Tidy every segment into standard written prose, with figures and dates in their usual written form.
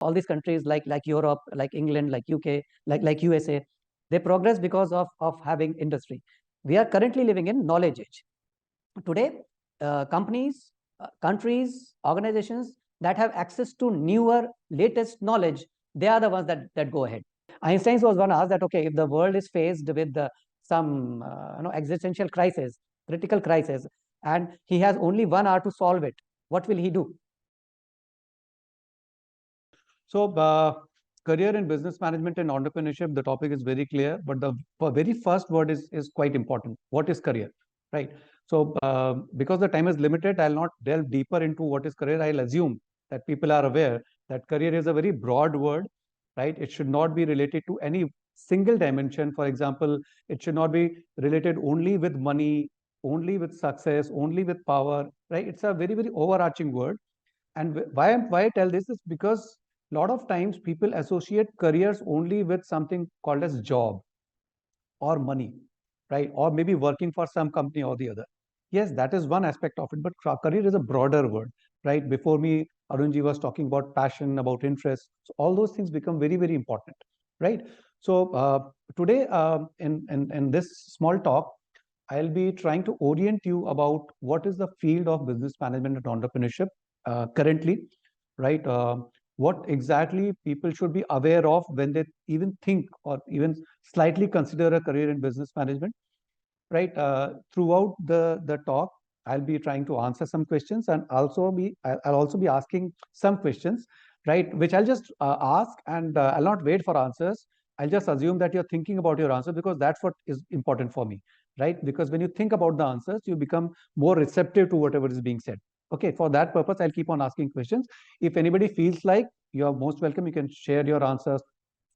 all these countries like Europe, like England, like UK, like USA, they progress because of having industry. We are currently living in knowledge age. Today, companies, countries, organizations that have access to newer, latest knowledge, they are the ones that go ahead. Einstein was one asked that, okay, if the world is faced with some existential crisis, critical crisis, and he has only 1 hour to solve it, what will he do? So, career in business management and entrepreneurship, the topic is very clear, but the very first word is quite important. What is career, right? So, because the time is limited, I'll not delve deeper into what is career. I'll assume that people are aware that career is a very broad word, right? It should not be related to any single dimension. For example, it should not be related only with money, only with success, only with power, right? It's a very, very overarching word. And why I tell this is because a lot of times people associate careers only with something called as job or money, right? Or maybe working for some company or the other. Yes, that is one aspect of it, but career is a broader word, right? Before me, Arunji was talking about passion, about interest. So all those things become very, very important, right? So today, in this small talk, I'll be trying to orient you about what is the field of business management and entrepreneurship currently, right? What exactly people should be aware of when they even think or even slightly consider a career in business management, right? Throughout the talk, I'll be trying to answer some questions, and I'll also be asking some questions, right? Which I'll just ask, and I'll not wait for answers. I'll just assume that you're thinking about your answer, because that's what is important for me, right? Because when you think about the answers, you become more receptive to whatever is being said. Okay, for that purpose, I'll keep on asking questions. If anybody feels like, you're most welcome, you can share your answers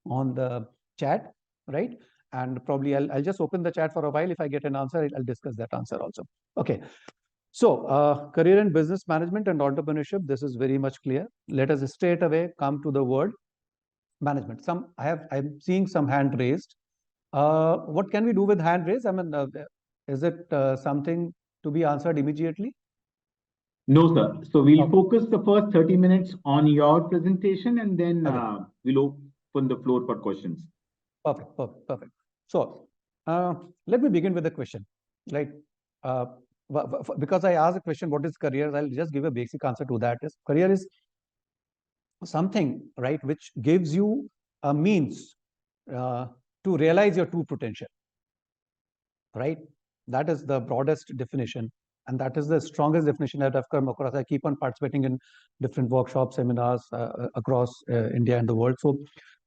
on the chat, right? And probably I'll just open the chat for a while. If I get an answer, I'll discuss that answer also. Okay. So career in business management and entrepreneurship, this is very much clear. Let us straight away come to the word management. I'm seeing some hand raised. What can we do with hand raised? I mean, is it something to be answered immediately? No, sir. So we'll focus the first 30 minutes on your presentation, and then we'll open the floor for questions. Perfect. So let me begin with the question, right? Because I asked the question, what is career? I'll just give a basic answer to that. Career is something, right, which gives you a means to realize your true potential, right? That is the broadest definition, and that is the strongest definition that I've come across. I keep on participating in different workshops, seminars across India and the world. So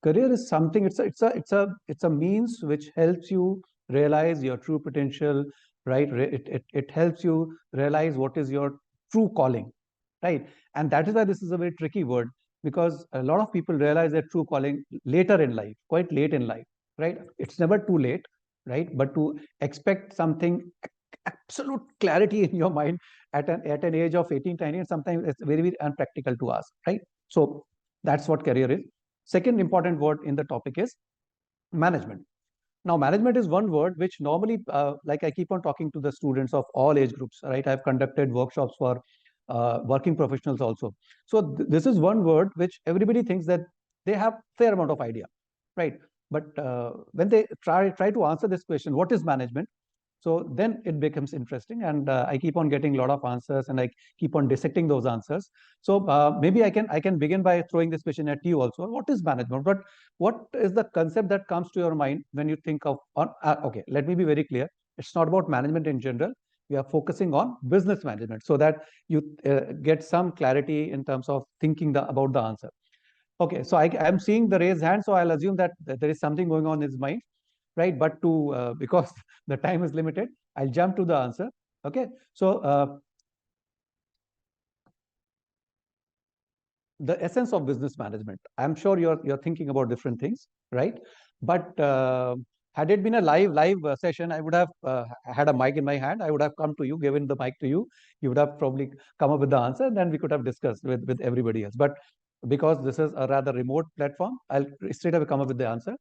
career is something, it's a means which helps you realize your true potential, right? It helps you realize what is your true calling, right? And that is why this is a very tricky word, because a lot of people realize their true calling later in life, quite late in life, right? It's never too late, right? But to expect something absolute clarity in your mind at an age of 18, 19, sometimes it's very, very unpractical to us, right? So that's what career is. Second important word in the topic is management. Now, management is one word which normally, like I keep on talking to the students of all age groups, right? I've conducted workshops for working professionals also. So this is one word which everybody thinks that they have fair amount of idea, right? But when they try to answer this question, what is management? So then it becomes interesting, and I keep on getting a lot of answers, and I keep on dissecting those answers. So maybe I can begin by throwing this question at you also. What is management? What is the concept that comes to your mind when you think of? Okay, let me be very clear. It's not about management in general. We are focusing on business management so that you get some clarity in terms of thinking about the answer. Okay, so I'm seeing the raised hand, so I'll assume that there is something going on in his mind, right? But to because the time is limited, I'll jump to the answer. Okay, so the essence of business management. I'm sure you're thinking about different things, right? But had it been a live session, I would have had a mic in my hand. I would have come to you, given the mic to you. You would have probably come up with the answer, and then we could have discussed with everybody else. But because this is a rather remote platform, I'll straight away come up with the answer.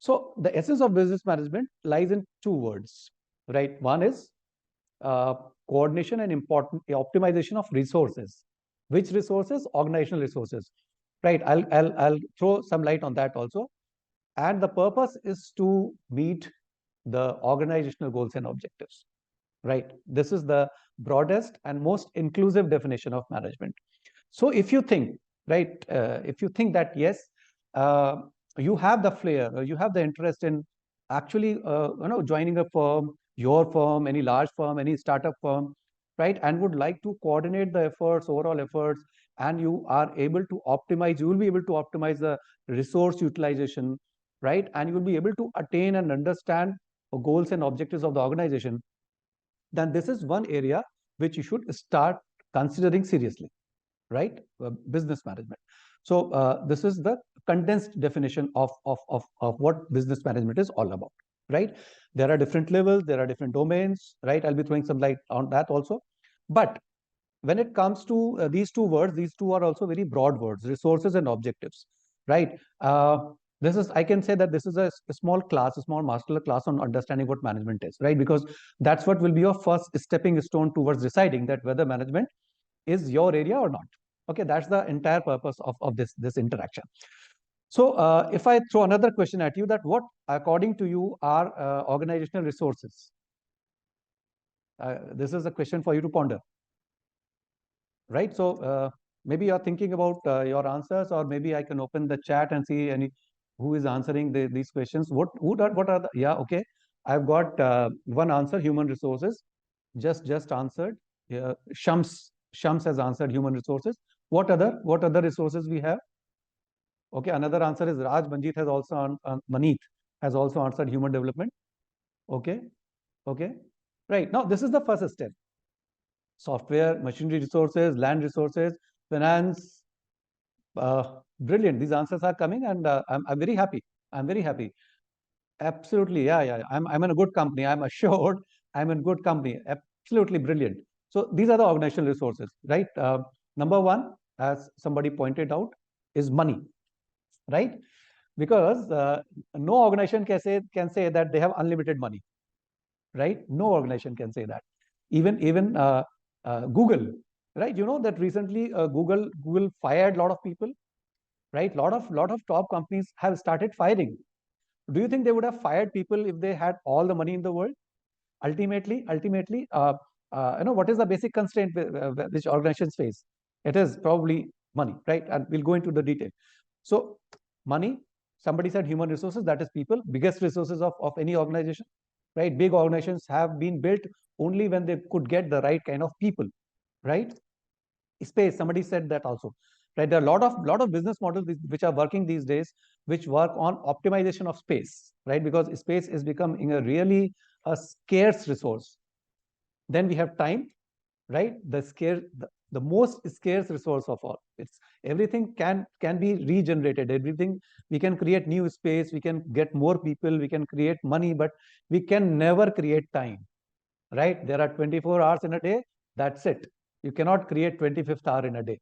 So the essence of business management lies in two words, right? One is coordination and important optimization of resources. Which resources? Organizational resources, right? I'll throw some light on that also. And the purpose is to meet the organizational goals and objectives, right? This is the broadest and most inclusive definition of management. So if you think, right, if you think that yes, uh, you have the flair, or you have the interest in actually, joining a firm, your firm, any large firm, any startup firm, right, and would like to coordinate the efforts, overall efforts, and you are able to optimize, you will be able to optimize the resource utilization, right, and you will be able to attain and understand the goals and objectives of the organization, then this is one area which you should start considering seriously, right? Business management. So this is the condensed definition of what business management is all about, right? There are different levels, there are different domains, right? I'll be throwing some light on that also. But when it comes to these two words, these two are also very broad words, resources and objectives, right? This is, I can say that this is a small class, a small master class on understanding what management is, right? Because that's what will be your first stepping stone towards deciding that whether management is your area or not. Okay, that's the entire purpose of this interaction. So if I throw another question at you, that what according to you are organizational resources? This is a question for you to ponder, right? So maybe you're thinking about your answers, or maybe I can open the chat and see any who is answering these questions. What are the, yeah, okay, I've got one answer, human resources, just answered. Yeah, Shams has answered human resources. What other resources we have? Okay, another answer is Raj Manjeet has also Maneet has also answered human development. Okay, okay, right. Now this is the first step: software, machinery resources, land resources, finance. Brilliant. These answers are coming, and I'm very happy. I'm very happy. Absolutely, yeah. I'm in a good company. I'm assured I'm in good company. Absolutely brilliant. So these are the organizational resources, right? Number one, as somebody pointed out, is money, right? Because no organization can say that they have unlimited money, right? No organization can say that. Even Google, right? You know that recently Google fired a lot of people, right? Lot of top companies have started firing. Do you think they would have fired people if they had all the money in the world? Ultimately, what is the basic constraint which organizations face? It is probably money, right? And we'll go into the detail. So money, somebody said human resources, that is people, biggest resources of any organization, right? Big organizations have been built only when they could get the right kind of people, right? Space, somebody said that also, right? There are a lot of business models which are working these days, which work on optimization of space, right? Because space is becoming a really a scarce resource. Then we have time, right? The most scarce resource of all. It's everything can be regenerated. Everything, we can create new space, we can get more people, we can create money, but we can never create time, right? There are 24 hours in a day. That's it. You cannot create 25th hour in a day,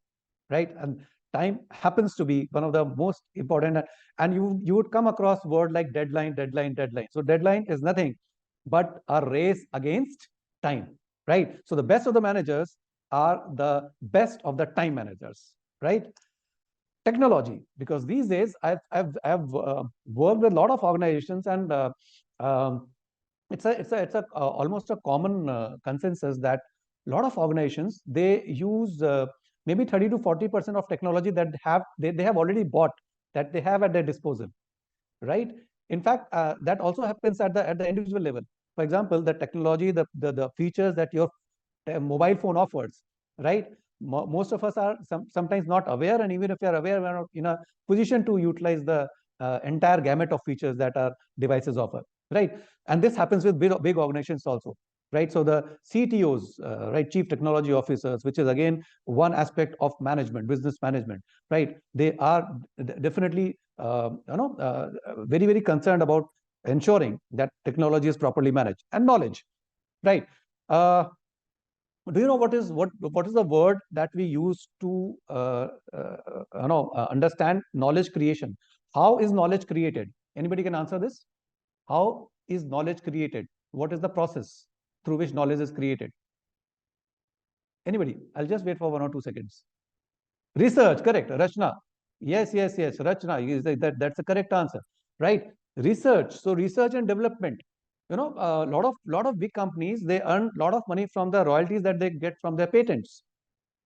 right? And time happens to be one of the most important. And you would come across word like deadline. So deadline is nothing but a race against time, right? So the best of the managers are the best of the time managers, right? Technology, because these days I've worked with a lot of organizations, and um, it's a almost a common consensus that a lot of organizations, they use maybe 30 to 40% of technology that they have already bought, that they have at their disposal, right? In fact, that also happens at the individual level. For example, the technology, the features that your mobile phone offers, right? Most of us are sometimes not aware, and even if we are aware, we're not in a position to utilize the entire gamut of features that our devices offer, right? And this happens with big organizations also, right? So the CTOs, right, chief technology officers, which is again one aspect of management, business management, right? They are definitely very concerned about ensuring that technology is properly managed. And knowledge, right? Do you know what is the word that we use to understand knowledge creation? How is knowledge created? Anybody can answer this? How is knowledge created? What is the process through which knowledge is created? Anybody? I'll just wait for 1 or 2 seconds. Research, correct. Rachna. Yes, yes, yes. Rachna, that's the correct answer, right? Research. So research and development. A lot of big companies, they earn a lot of money from the royalties that they get from their patents,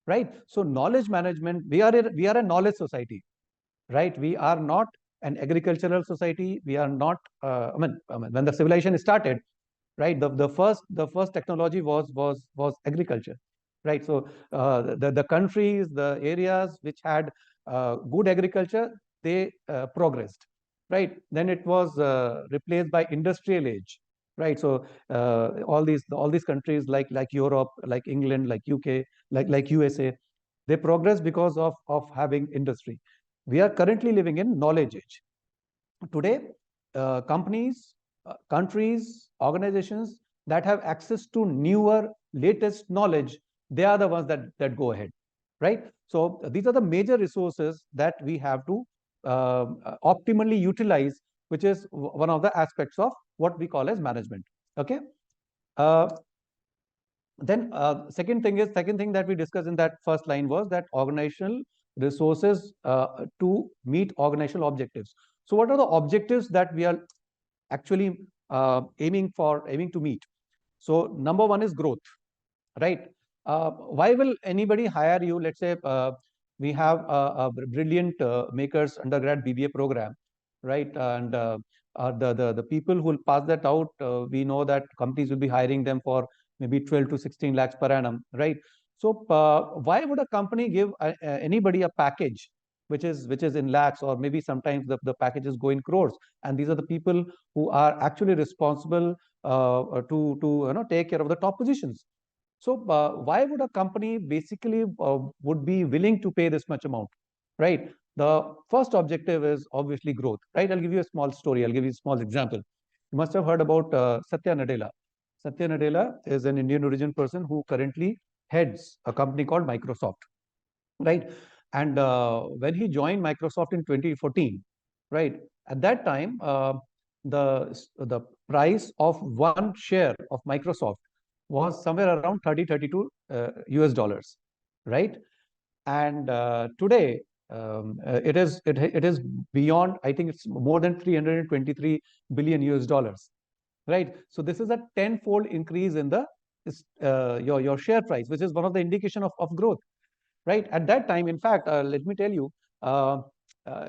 right? So knowledge management. We are a knowledge society, right? We are not an agricultural society. We are not. I mean, when the civilization started, right? The first technology was agriculture, right? So the countries, the areas which had good agriculture, they progressed, right? Then it was replaced by industrial age, right? So all these countries like Europe, like England, like UK, like USA, they progress because of having industry. We are currently living in knowledge age. Today, companies, countries, organizations that have access to newer, latest knowledge, they are the ones that go ahead, right? So these are the major resources that we have to optimally utilize, which is one of the aspects of what we call as management. Okay. Uh, then second thing that we discussed in that first line was that organizational resources to meet organizational objectives. So what are the objectives that we are actually aiming to meet? So number one is growth, right? Why will anybody hire you? Let's say we have a brilliant makers undergrad BBA program, right? And the people who will pass that out, we know that companies will be hiring them for maybe 12 to 16 lakhs per annum, right? So why would a company give anybody a package which is in lakhs, or maybe sometimes the packages go in crores? And these are the people who are actually responsible to take care of the top positions. So why would a company basically would be willing to pay this much amount, right? The first objective is obviously growth, right? I'll give you a small story. I'll give you a small example. You must have heard about Satya Nadella. Satya Nadella is an Indian origin person who currently heads a company called Microsoft, right? And when he joined Microsoft in 2014, right, at that time, the price of one share of Microsoft was somewhere around 32 US dollars, right? And today, it is beyond, I think it's more than 323 billion US dollars, right? So this is a tenfold increase in the your share price, which is one of the indication of growth, right? At that time, in fact, let me tell you, uh,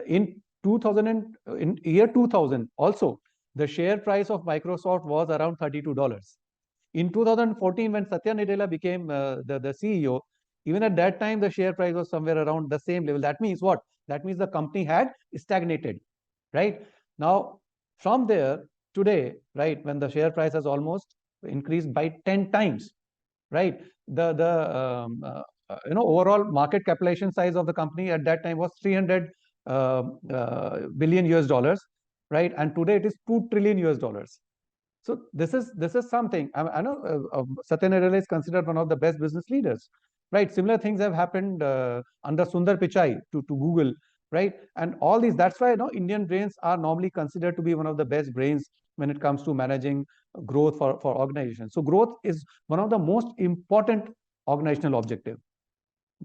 in 2000 in year 2000 also, the share price of Microsoft was around $32. In 2014, when Satya Nadella became the CEO, even at that time, the share price was somewhere around the same level. That means what? That means the company had stagnated, right? Now, from there, today, right, when the share price has almost increased by 10 times, right? The overall market capitalization size of the company at that time was 300 billion US dollars, right? And today it is 2 trillion US dollars. So this is something. I know Satya Nadella is considered one of the best business leaders, right? Similar things have happened under Sundar Pichai to Google, right? And all these. That's why Indian brains are normally considered to be one of the best brains when it comes to managing growth for organizations. So growth is one of the most important organizational objective.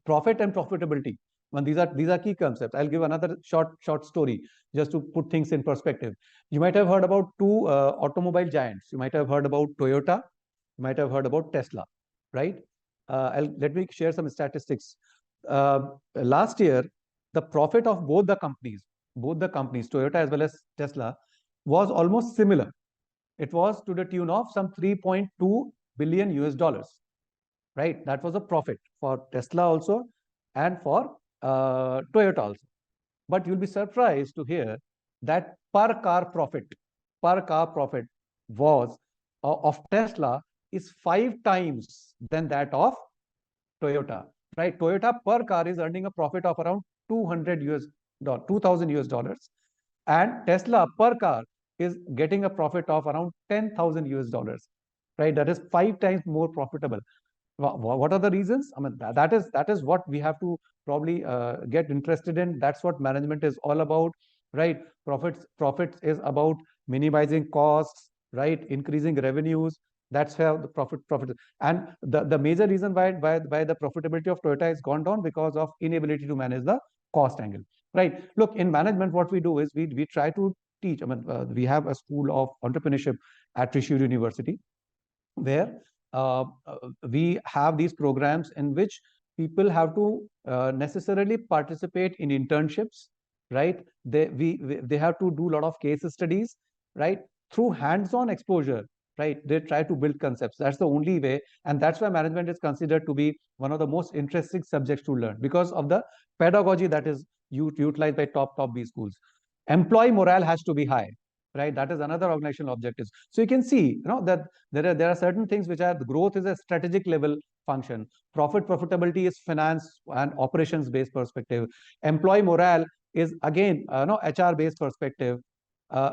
Profit and profitability. Well, these are key concepts. I'll give another short story just to put things in perspective. You might have heard about two automobile giants. You might have heard about Toyota. You might have heard about Tesla, right? Let me share some statistics. Last year, the profit of both the companies, Toyota as well as Tesla, was almost similar. It was to the tune of some 3.2 billion US dollars, right? That was a profit for Tesla also and for Toyota also. But you'll be surprised to hear that per car profit was of Tesla is 5 times than that of Toyota, right? Toyota per car is earning a profit of around 200 US dollars, 2000 US dollars, and Tesla per car is getting a profit of around 10,000 US dollars, right? That is 5 times more profitable. What are the reasons? I mean, that is what we have to probably get interested in. That's what management is all about, right? Profits is about minimizing costs, right? Increasing revenues. That's how the profit. And the major reason why the profitability of Toyota has gone down because of inability to manage the cost angle. right? Look, in management, what we do is we try to teach. I mean, we have a school of entrepreneurship at Trishul University, where we have these programs in which people have to necessarily participate in internships, right? They have to do a lot of case studies, right? Through hands-on exposure, right? They try to build concepts. That's the only way, and that's why management is considered to be one of the most interesting subjects to learn because of the pedagogy that is utilized by top B schools. Employee morale has to be high, right? That is another organizational objectives. So you can see, that there are certain things which are, the growth is a strategic level function. Profitability is finance and operations based perspective. Employee morale is again, HR based perspective.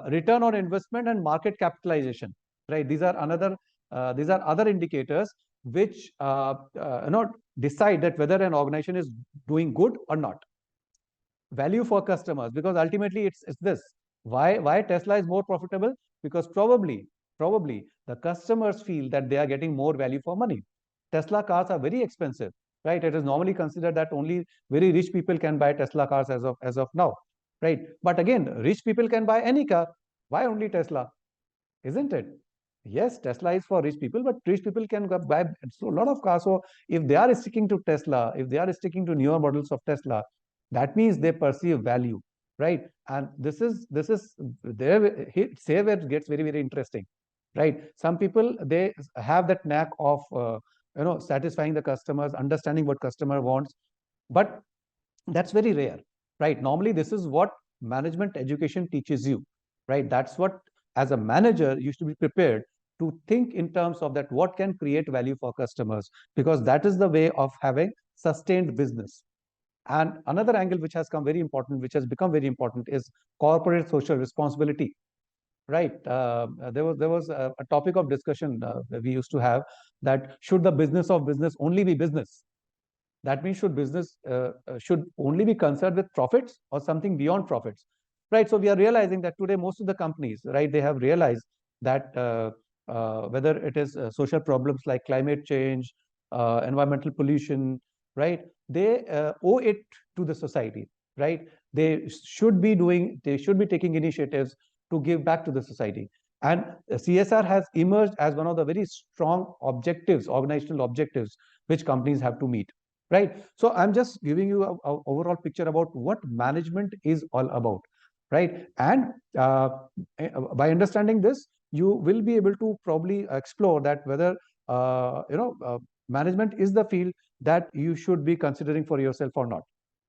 Return on investment and market capitalization, right? These are other indicators which decide that whether an organization is doing good or not. Value for customers, because ultimately it's this. Why Tesla is more profitable? Because probably the customers feel that they are getting more value for money. Tesla cars are very expensive, right? It is normally considered that only very rich people can buy Tesla cars as of now, right? But again, rich people can buy any car. Why only Tesla? Isn't it? Yes, Tesla is for rich people, but rich people can buy so a lot of cars. So if they are sticking to Tesla, if they are sticking to newer models of Tesla, that means they perceive value, right? And this is there. Say where it gets very, very interesting, right? Some people, they have that knack of satisfying the customers, understanding what customer wants, but that's very rare, right? Normally, this is what management education teaches you, right? That's what, as a manager, you should be prepared to think in terms of that, what can create value for customers, because that is the way of having sustained business. And another angle which has come very important, which has become very important, is corporate social responsibility, right? There was a topic of discussion we used to have, that should the business of business only be business? That means, should business should only be concerned with profits or something beyond profits, right? So we are realizing that today most of the companies, right, they have realized that whether it is social problems like climate change, environmental pollution, right, they owe it to the society, right? They should be taking initiatives to give back to the society. And CSR has emerged as one of the very strong objectives, organizational objectives, which companies have to meet, right? So I'm just giving you a overall picture about what management is all about, right? And by understanding this, you will be able to probably explore that whether management is the field that you should be considering for yourself or not.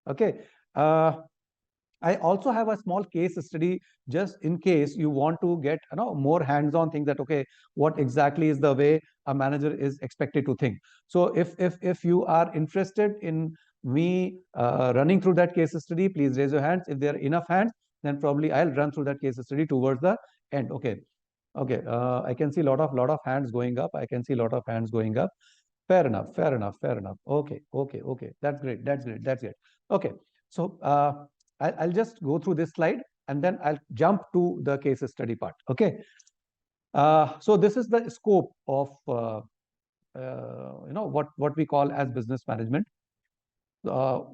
Okay. I also have a small case study, just in case you want to get more hands-on things, that okay, what exactly is the way a manager is expected to think. So if you are interested in me running through that case study, please raise your hands. If there are enough hands, then probably I'll run through that case study towards the end. Okay. Okay. I can see a lot of hands going up. I can see a lot of hands going up. Fair enough. Fair enough. Fair enough. Okay. Okay. Okay. That's great. That's great. That's it. Okay. So I'll just go through this slide and then I'll jump to the case study part. Okay. So this is the scope of what we call as business management.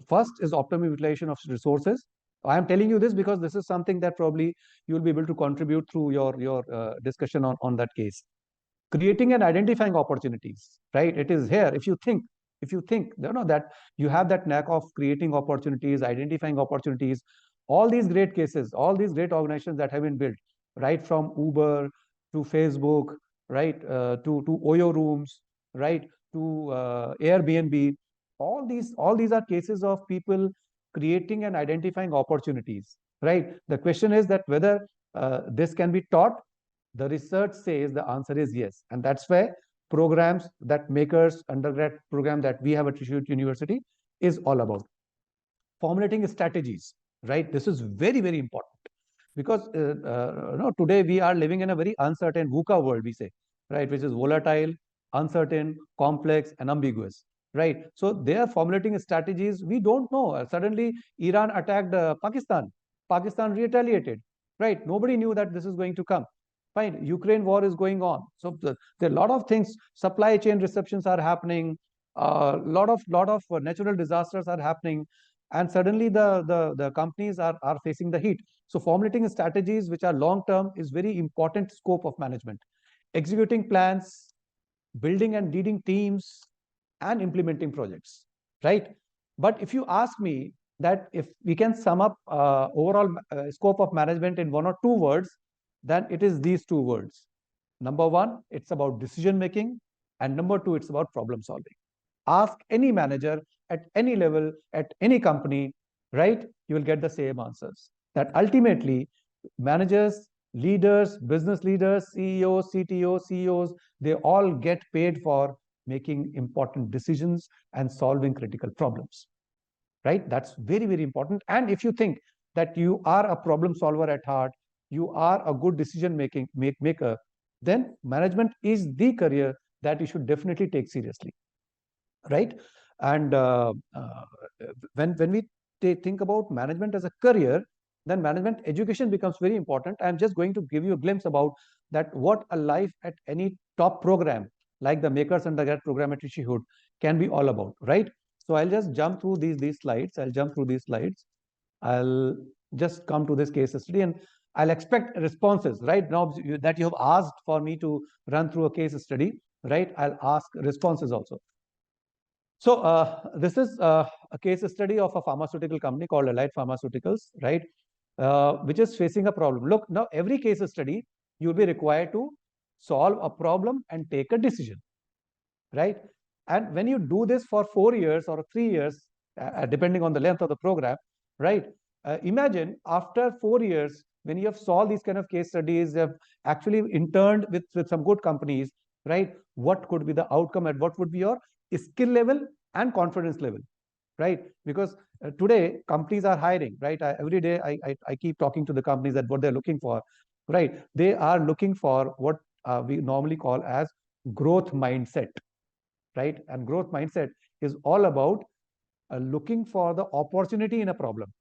First is optimum utilization of resources. I am telling you this because this is something that probably you will be able to contribute through your discussion on that case. Creating and identifying opportunities, right? It is here. If you think that you have that knack of creating opportunities, identifying opportunities, all these great cases, all these great organizations that have been built, right, from Uber to Facebook, right, to Oyo rooms, right, to Airbnb, all these are cases of people creating and identifying opportunities, right? The question is that whether this can be taught. The research says the answer is yes. And that's why programs that Makers undergrad program that we have at Trishul University is all about. Formulating strategies, right? This is very, very important because today we are living in a very uncertain VUCA world, we say, right? Which is volatile, uncertain, complex, and ambiguous, right? So they are formulating strategies. We don't know. Suddenly, Iran attacked Pakistan. Pakistan retaliated, right? Nobody knew that this is going to come. Fine. Ukraine war is going on. So there are a lot of things. Supply chain disruptions are happening. A lot of natural disasters are happening. and suddenly the companies are facing the heat. So formulating strategies which are long term is very important scope of management. Executing plans, building and leading teams, and implementing projects, right? But if you ask me that if we can sum up overall scope of management in one or two words, then it is these two words. Number one, it's about decision making, and number two, it's about problem solving. Ask any manager at any level, at any company, right? You will get the same answers. That ultimately, managers, leaders, business leaders, CEOs, CTOs, CEOs, they all get paid for making important decisions and solving critical problems, right? That's very, very important. And if you think that you are a problem solver at heart, you are a good decision maker, then management is the career that you should definitely take seriously, right? And when we think about management as a career, then management education becomes very important. I'm just going to give you a glimpse about that what a life at any top program like the Makers Undergrad program at Rishi Hood can be all about, right? So I'll just jump through these slides. I'll jump through these slides. I'll just come to this case study, and I'll expect responses. Right now that you have asked for me to run through a case study, right? I'll ask responses also. So this is a case study of a pharmaceutical company called Allied Pharmaceuticals, right? Which is facing a problem. Look, now every case study, you'll be required to solve a problem and take a decision, right? And when you do this for 4 years or 3 years, depending on the length of the program, right? Imagine after 4 years, when you have solved these kind of case studies, you have actually interned with some good companies, right? What could be the outcome and what would be your skill level and confidence level, right? Because today companies are hiring, right? Every day I keep talking to the companies that what they're looking for, right? They are looking for what we normally call as growth mindset, right? And growth mindset is all about looking for the opportunity in a problem,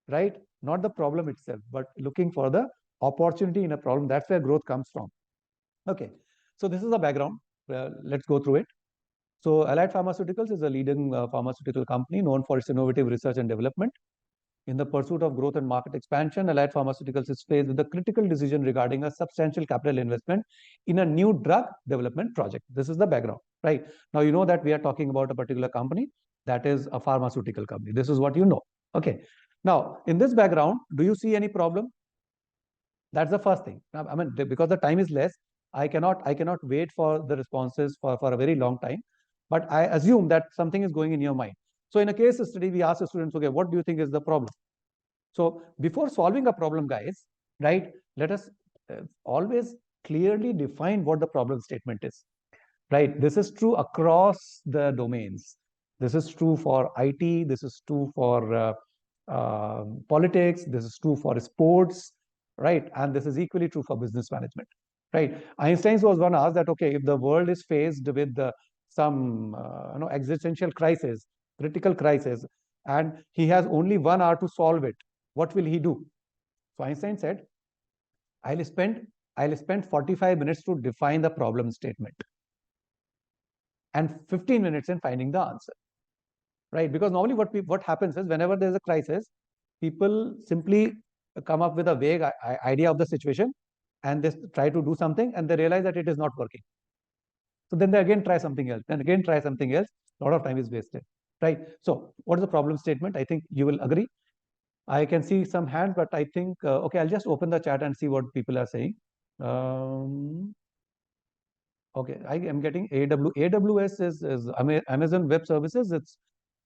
right? Not the problem itself, but looking for the opportunity in a problem. That's where growth comes from. Okay, so this is the background. Let's go through it. So Allied Pharmaceuticals is a leading pharmaceutical company known for its innovative research and development. In the pursuit of growth and market expansion, Allied Pharmaceuticals is faced with a critical decision regarding a substantial capital investment in a new drug development project. This is the background, right? Now, you know that we are talking about a particular company that is a pharmaceutical company. This is what you know. Okay. Now, in this background, do you see any problem? That's the first thing. Now, I mean, because the time is less, I cannot wait for the responses for a very long time. But I assume that something is going in your mind. So in a case study, we ask the students, okay, what do you think is the problem? So before solving a problem, guys, right, let us always clearly define what the problem statement is, right? This is true across the domains. This is true for IT. This is true for politics. This is true for sports, right? And this is equally true for business management, right? Einstein was one asked that, okay, if the world is faced with some existential crisis, critical crisis, and he has only 1 hour to solve it, what will he do? So Einstein said, I'll spend 45 minutes to define the problem statement and 15 minutes in finding the answer, right? Because normally what happens is whenever there's a crisis, people simply come up with a vague idea of the situation and they try to do something and they realize that it is not working. So then they again try something else, then again try something else. A lot of time is wasted, right? So what is the problem statement? I think you will agree. I can see some hands, but I think, okay, I'll just open the chat and see what people are saying. Okay, I am getting AWS is Amazon Web Services. It's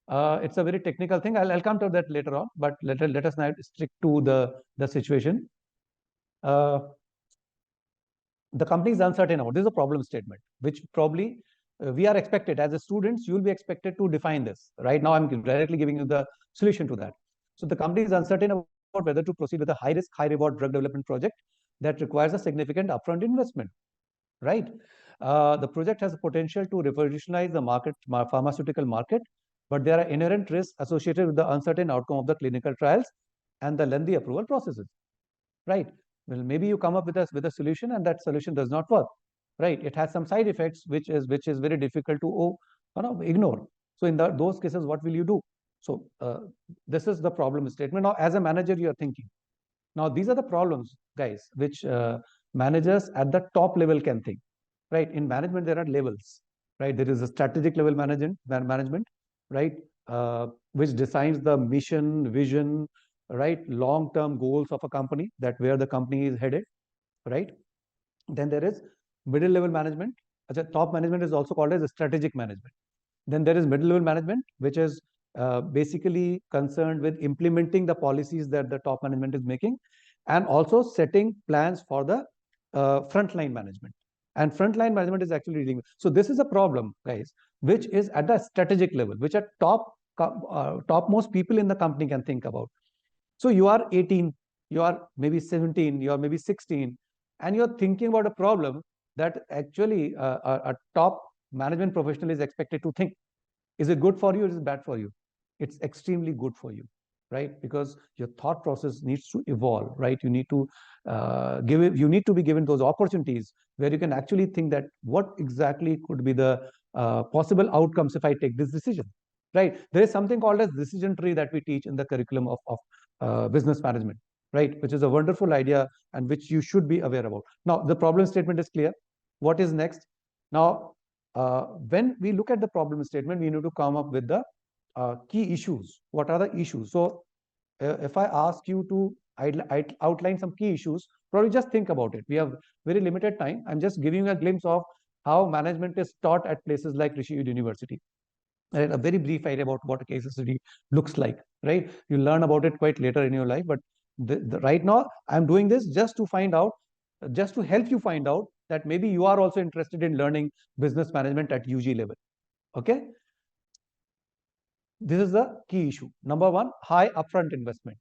a very technical thing. I'll come to that later on, but let us now stick to the situation. The company is uncertain about. This is a problem statement, which probably we are expected as a students, you will be expected to define this. Right now, I'm directly giving you the solution to that. So the company is uncertain about whether to proceed with a high risk, high reward drug development project that requires a significant upfront investment, right? The project has the potential to revolutionize the pharmaceutical market, but there are inherent risks associated with the uncertain outcome of the clinical trials and the lengthy approval processes, right? Well, maybe you come up with a solution and that solution does not work, right? It has some side effects which is very difficult to ignore. So in those cases, what will you do? So this is the problem statement. Now, as a manager, you are thinking. Now, these are the problems, guys, which managers at the top level can think. Right? In management, there are levels. Right? There is a strategic level management, right? Which defines the mission, vision, right? Long-term goals of a company, that where the company is headed, right? Then there is middle level management. Top management is also called as strategic management. Then there is middle level management, which is basically concerned with implementing the policies that the top management is making, and also setting plans for the frontline management. And frontline management is actually dealing with. So this is a problem, guys, which is at the strategic level, which are topmost people in the company can think about. So you are 18, you are maybe 17, you are maybe 16, and you're thinking about a problem that actually a top management professional is expected to think. Is it good for you or is it bad for you? It's extremely good for you, right? Because your thought process needs to evolve, right? You need to you need to be given those opportunities where you can actually think that what exactly could be the possible outcomes if I take this decision, right? There is something called as decision tree that we teach in the curriculum of business management, right? Which is a wonderful idea and which you should be aware about. Now, the problem statement is clear. What is next? Now, when we look at the problem statement, we need to come up with the key issues. What are the issues? So if I ask you to outline some key issues, probably just think about it. We have very limited time. I'm just giving you a glimpse of how management is taught at places like Rishi University. And a very brief idea about what a case study looks like, right? You learn about it quite later in your life, but right now I'm doing this just to find out, just to help you find out that maybe you are also interested in learning business management at UG level. Okay. This is the key issue. Number one, high upfront investment,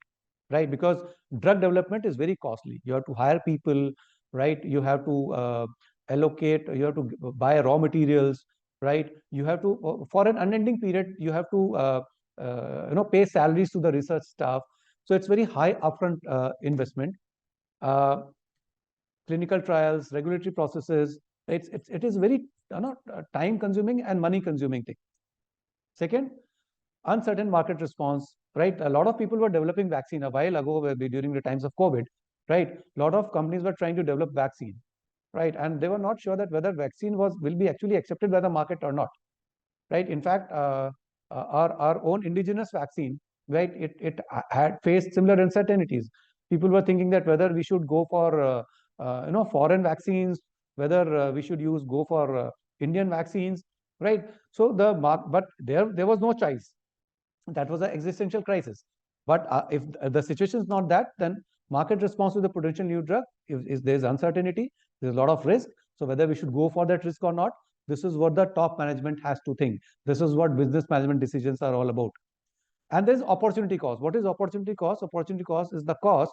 right? Because drug development is very costly. You have to hire people, right? You have to allocate, you have to buy raw materials, right? You have to, for an unending period, you have to, pay salaries to the research staff. So it's very high upfront investment. Clinical trials, regulatory processes, it is very time consuming and money consuming thing. Second, uncertain market response, right? A lot of people were developing vaccine a while ago during the times of COVID, right? A lot of companies were trying to develop vaccine, right? And they were not sure that whether vaccine will be actually accepted by the market or not, right? In fact, our own indigenous vaccine, right? It had faced similar uncertainties. People were thinking that whether we should go for foreign vaccines, whether we should go for Indian vaccines, right? So but there was no choice. That was an existential crisis. But if the situation is not that, then market response to the potential new drug is there's uncertainty, there's a lot of risk. So whether we should go for that risk or not, this is what the top management has to think. This is what business management decisions are all about. And there's opportunity cost. What is opportunity cost? Opportunity cost is the cost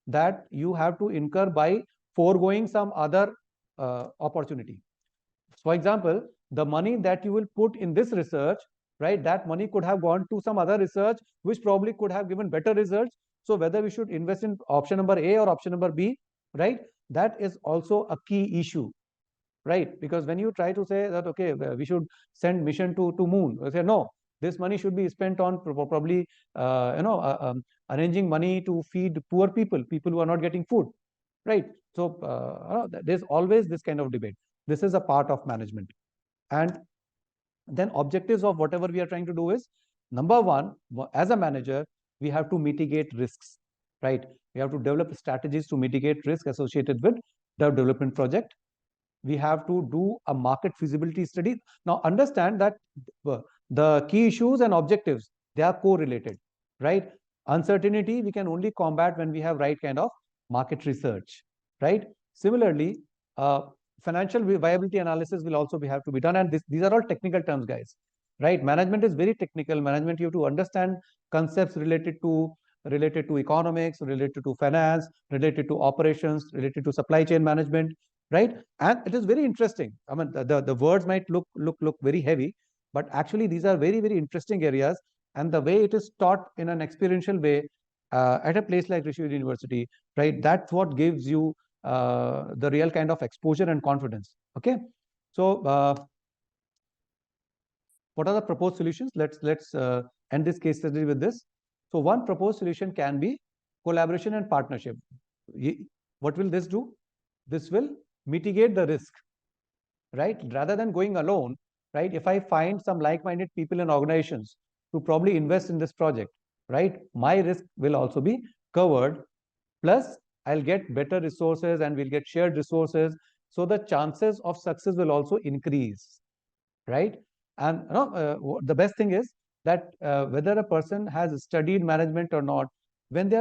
that you have to incur by foregoing some other opportunity. For example, the money that you will put in this research, right, that money could have gone to some other research, which probably could have given better results. So whether we should invest in option number A or option number B, right, that is also a key issue, right? Because when you try to say that, okay, we should send mission to moon, we say, no, this money should be spent on probably, arranging money to feed poor people who are not getting food, right? So there's always this kind of debate. This is a part of management. And then objectives of whatever we are trying to do is, number one, as a manager, we have to mitigate risks, right? We have to develop strategies to mitigate risk associated with the development project. We have to do a market feasibility study. Now, understand that the key issues and objectives, they are correlated, right? Uncertainty, we can only combat when we have right kind of market research, right? Similarly, financial viability analysis will also have to be done. And these are all technical terms, guys, right? Management is very technical. Management, you have to understand concepts related to economics, related to finance, related to operations, related to supply chain management, right? And it is very interesting. I mean, the words might look very heavy, but actually these are very, very interesting areas. And the way it is taught in an experiential way at a place like Rishi University, right? That's what gives you the real kind of exposure and confidence. Okay. So what are the proposed solutions? Let's end this case study with this. So one proposed solution can be collaboration and partnership. What will this do? This will mitigate the risk, right? Rather than going alone, right? If I find some like-minded people and organizations to probably invest in this project, right? My risk will also be covered. Plus, I'll get better resources and we'll get shared resources. So the chances of success will also increase, right? And the best thing is that whether a person has studied management or not, when we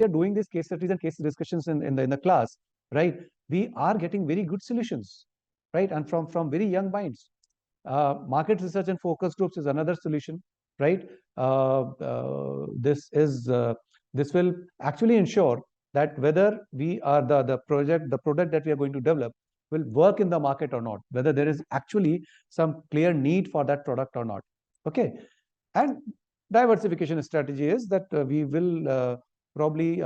are doing these case studies and case discussions in the class, right? We are getting very good solutions, right? And from very young minds. Market research and focus groups is another solution, right? This will actually ensure that whether we are the product that we are going to develop will work in the market or not, whether there is actually some clear need for that product or not. Okay. And diversification strategy is that we will probably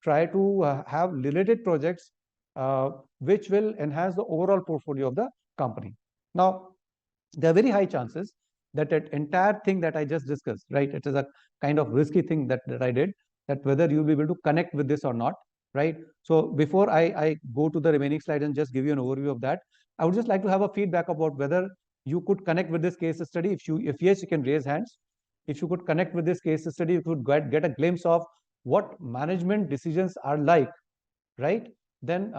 try to have related projects which will enhance the overall portfolio of the company. Now, there are very high chances that that entire thing that I just discussed, right? It is a kind of risky thing that I did, that whether you'll be able to connect with this or not, right? So before I go to the remaining slide and just give you an overview of that, I would just like to have a feedback about whether you could connect with this case study. If yes, you can raise hands. If you could connect with this case study, you could get a glimpse of what management decisions are like, right? Then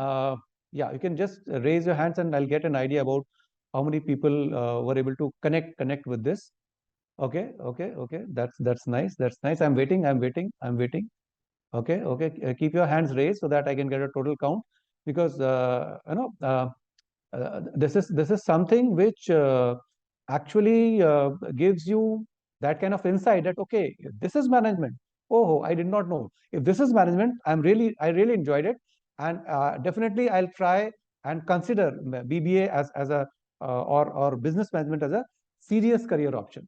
yeah, you can just raise your hands and I'll get an idea about how many people were able to connect with this. Okay. That's nice. That's nice. I'm waiting. Okay. Keep your hands raised so that I can get a total count, because this is something which actually gives you that kind of insight that okay, this is management. Oh, I did not know. If this is management, I really enjoyed it, and definitely I'll try and consider BBA as a or business management as a serious career option,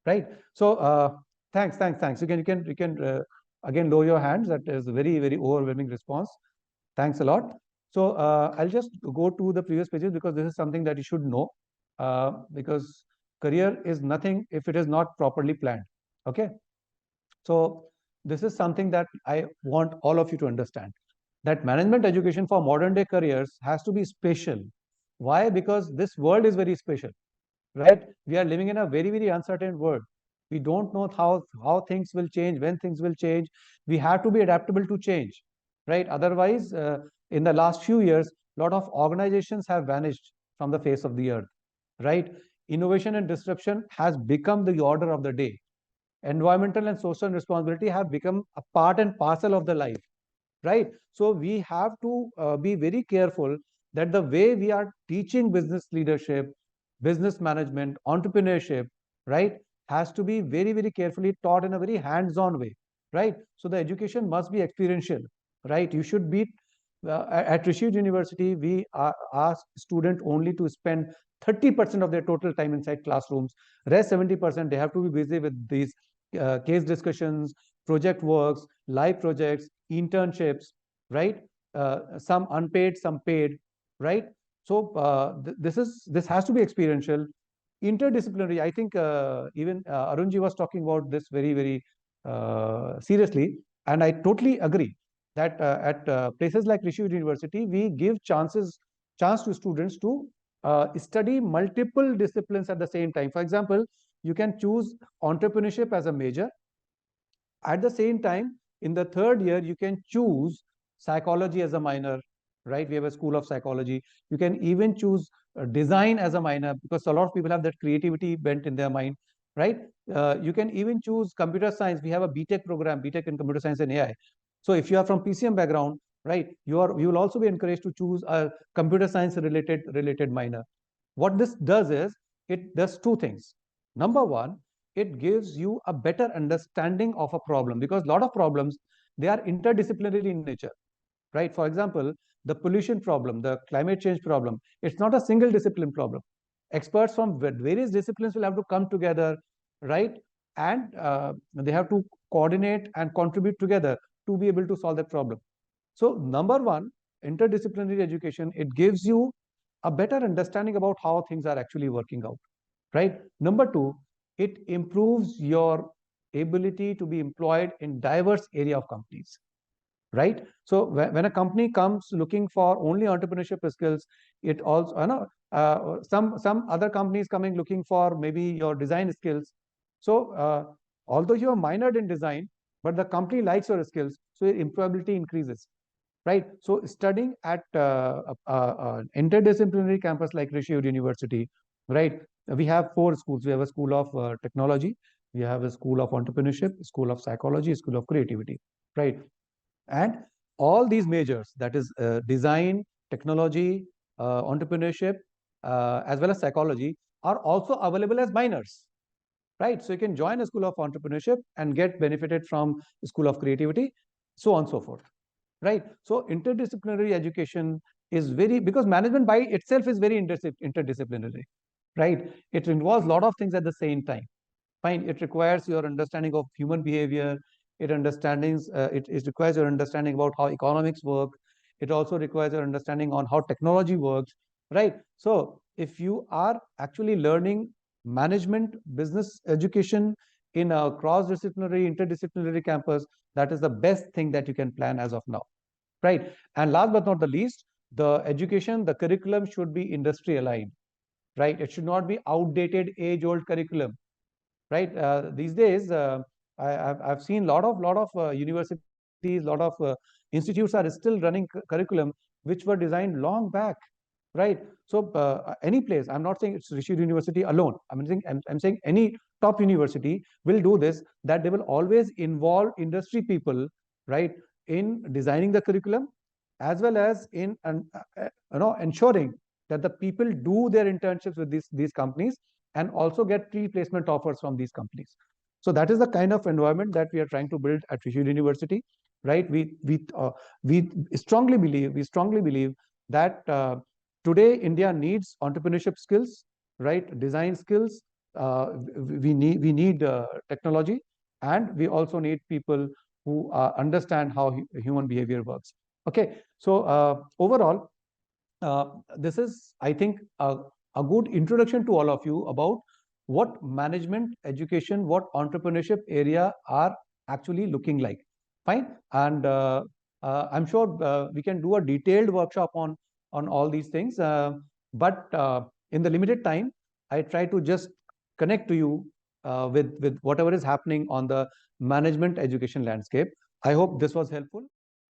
right? So thanks. You can again lower your hands. That is a very overwhelming response. Thanks a lot. So I'll just go to the previous pages, because this is something that you should know, because career is nothing if it is not properly planned. Okay. So this is something that I want all of you to understand, that management education for modern day careers has to be special. Why? Because this world is very special, right? We are living in a very uncertain world. We don't know how things will change, when things will change. We have to be adaptable to change, right? Otherwise, in the last few years, a lot of organizations have vanished from the face of the earth, right? Innovation and disruption has become the order of the day. Environmental and social responsibility have become a part and parcel of the life, right? So we have to be very careful that the way we are teaching business leadership, business management, entrepreneurship, right, has to be very carefully taught in a very hands-on way, right? So the education must be experiential, right? You should be at Rishid University, we ask students only to spend 30% of their total time inside classrooms. Rest 70%, they have to be busy with these case discussions, project works, live projects, internships, right? Some unpaid, some paid, right? So this has to be experiential, interdisciplinary. I think even Arunji was talking about this very seriously, and I totally agree that at places like Rishi University, we give chance to students to study multiple disciplines at the same time. For example, you can choose entrepreneurship as a major. At the same time, in the third year, you can choose psychology as a minor, right? We have a school of psychology. You can even choose design as a minor, because a lot of people have that creativity bent in their mind, right? You can even choose computer science. We have a BTech program, BTech in computer science and AI. So if you are from PCM background, right, you will also be encouraged to choose a computer science related minor. What this does is it does two things. Number one, it gives you a better understanding of a problem, because a lot of problems, they are interdisciplinary in nature, right? For example, the pollution problem, the climate change problem, it's not a single discipline problem. Experts from various disciplines will have to come together, right? And they have to coordinate and contribute together to be able to solve that problem. So number one, interdisciplinary education, it gives you a better understanding about how things are actually working out, right? Number two, it improves your ability to be employed in diverse area of companies, right? So when a company comes looking for only entrepreneurship skills, it also, some other companies coming looking for maybe your design skills. So although you are minored in design, but the company likes your skills, so your employability increases, right? So studying at interdisciplinary campus like Rishi University, right? We have 4 schools. We have a school of technology, we have a school of entrepreneurship, school of psychology, school of creativity, right? And all these majors, that is design, technology, entrepreneurship, as well as psychology, are also available as minors, right? So you can join a school of entrepreneurship and get benefited from school of creativity, so on and so forth, right? So interdisciplinary education is very, because management by itself is very interdisciplinary, right? It involves a lot of things at the same time. Fine, it requires your understanding of human behavior. It requires your understanding about how economics work. It also requires your understanding on how technology works, right? So if you are actually learning management business education in a cross-disciplinary, interdisciplinary campus, that is the best thing that you can plan as of now, right? And last but not the least, the education, the curriculum should be industry aligned, right? It should not be outdated, age-old curriculum, right? These days, I've seen a lot of universities, lot of institutes are still running curriculum which were designed long back, right? So any place, I'm not saying it's Rishi University alone. I'm saying any top university will do this, that they will always involve industry people, right, in designing the curriculum, as well as in ensuring that the people do their internships with these companies and also get pre-placement offers from these companies. So that is the kind of environment that we are trying to build at Rishi University, right? We strongly believe that today India needs entrepreneurship skills, right? Design skills. We need technology, and we also need people who understand how human behavior works. Okay, so overall, this is, I think, a good introduction to all of you about what management education, what entrepreneurship area are actually looking like. Fine, and I'm sure we can do a detailed workshop on all these things. But in the limited time, I try to just connect to you with whatever is happening on the management education landscape. I hope this was helpful.